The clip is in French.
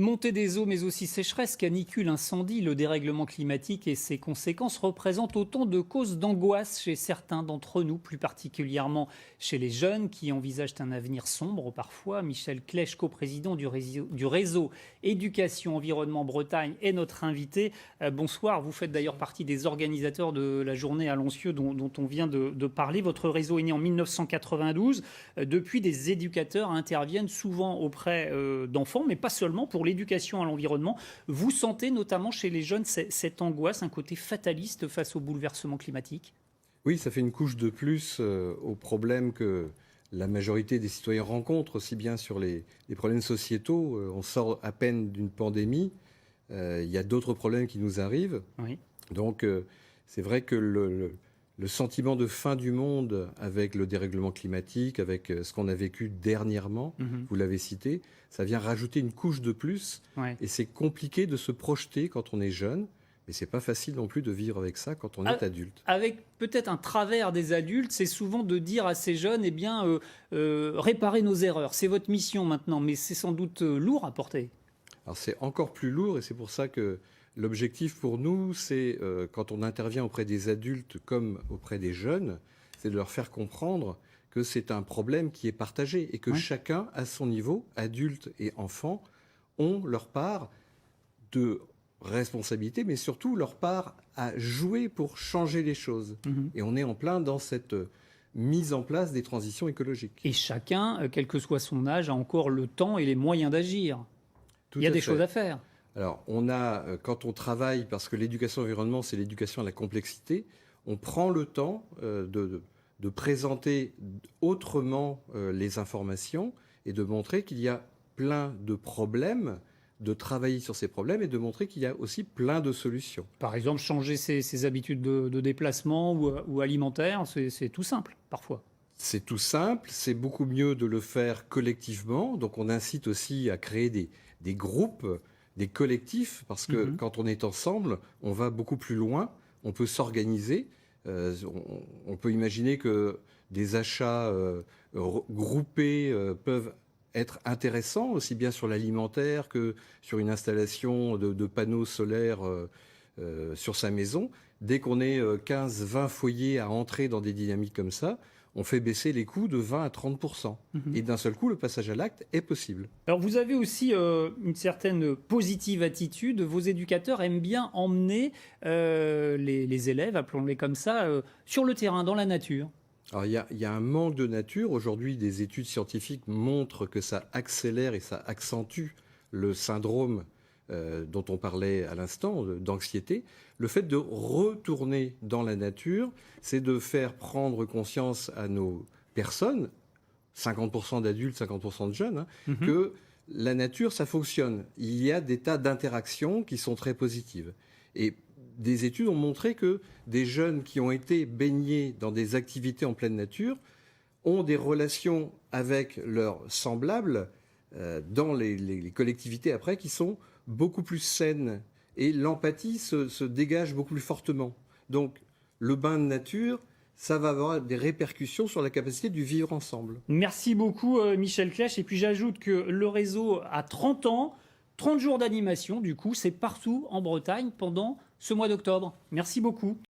Montée des eaux, mais aussi sécheresse, canicule, incendie, le dérèglement climatique et ses conséquences représentent autant de causes d'angoisse chez certains d'entre nous, plus particulièrement chez les jeunes qui envisagent un avenir sombre parfois. Michel Clèche, coprésident du réseau Éducation Environnement Bretagne, est notre invité. Bonsoir, vous faites d'ailleurs partie des organisateurs de la journée à Loncieux dont on vient de parler. Votre réseau est né en 1992. Depuis, des éducateurs interviennent souvent auprès d'enfants, mais pas seulement, pour l'éducation à l'environnement. Vous sentez notamment chez les jeunes cette angoisse, un côté fataliste face au bouleversement climatique? Oui, ça fait une couche de plus aux problèmes que la majorité des citoyens rencontrent, aussi bien sur les problèmes sociétaux. On sort à peine d'une pandémie, il y a d'autres problèmes qui nous arrivent. Oui. Donc c'est vrai que le sentiment de fin du monde avec le dérèglement climatique, avec ce qu'on a vécu dernièrement, vous l'avez cité, ça vient rajouter une couche de plus. Ouais. Et c'est compliqué de se projeter quand on est jeune, mais c'est pas facile non plus de vivre avec ça quand on est adulte. Avec peut-être un travers des adultes, c'est souvent de dire à ces jeunes, eh bien, réparez nos erreurs, c'est votre mission maintenant, mais c'est sans doute lourd à porter. Alors c'est encore plus lourd et c'est pour ça que l'objectif pour nous, c'est quand on intervient auprès des adultes comme auprès des jeunes, c'est de leur faire comprendre que c'est un problème qui est partagé et que chacun, à son niveau, adulte et enfant, ont leur part de responsabilité, mais surtout leur part à jouer pour changer les choses. Et on est en plein dans cette mise en place des transitions écologiques. Et chacun, quel que soit son âge, a encore le temps et les moyens d'agir. Il y a des choses à faire. Alors, on a, quand on travaille, parce que l'éducation environnement, c'est l'éducation à la complexité, on prend le temps de présenter autrement les informations et de montrer qu'il y a plein de problèmes, de travailler sur ces problèmes et de montrer qu'il y a aussi plein de solutions. Par exemple, changer ses habitudes de déplacement ou alimentaire, c'est tout simple, parfois. C'est tout simple, c'est beaucoup mieux de le faire collectivement. Donc, on incite aussi à créer des groupes, des collectifs, parce que quand on est ensemble, on va beaucoup plus loin, on peut s'organiser. On peut imaginer que des achats groupés peuvent être intéressants, aussi bien sur l'alimentaire que sur une installation de panneaux solaires sur sa maison. Dès qu'on est 15-20 foyers à entrer dans des dynamiques comme ça, on fait baisser les coûts de 20 à 30%. Et d'un seul coup, le passage à l'acte est possible. Alors vous avez aussi une certaine positive attitude. Vos éducateurs aiment bien emmener les élèves, appelons-les comme ça, sur le terrain, dans la nature. Alors il y a un manque de nature. Aujourd'hui, des études scientifiques montrent que ça accélère et ça accentue le syndrome dont on parlait à l'instant, d'anxiété. Le fait de retourner dans la nature, c'est de faire prendre conscience à nos personnes, 50% d'adultes, 50% de jeunes, que la nature, ça fonctionne. Il y a des tas d'interactions qui sont très positives. Et des études ont montré que des jeunes qui ont été baignés dans des activités en pleine nature ont des relations avec leurs semblables dans les collectivités après qui sont beaucoup plus saines et l'empathie se dégage beaucoup plus fortement. Donc le bain de nature, ça va avoir des répercussions sur la capacité du vivre ensemble. Merci beaucoup Michel Clèche. Et puis j'ajoute que le réseau a 30 ans, 30 jours d'animation, du coup c'est partout en Bretagne pendant ce mois d'octobre. Merci beaucoup.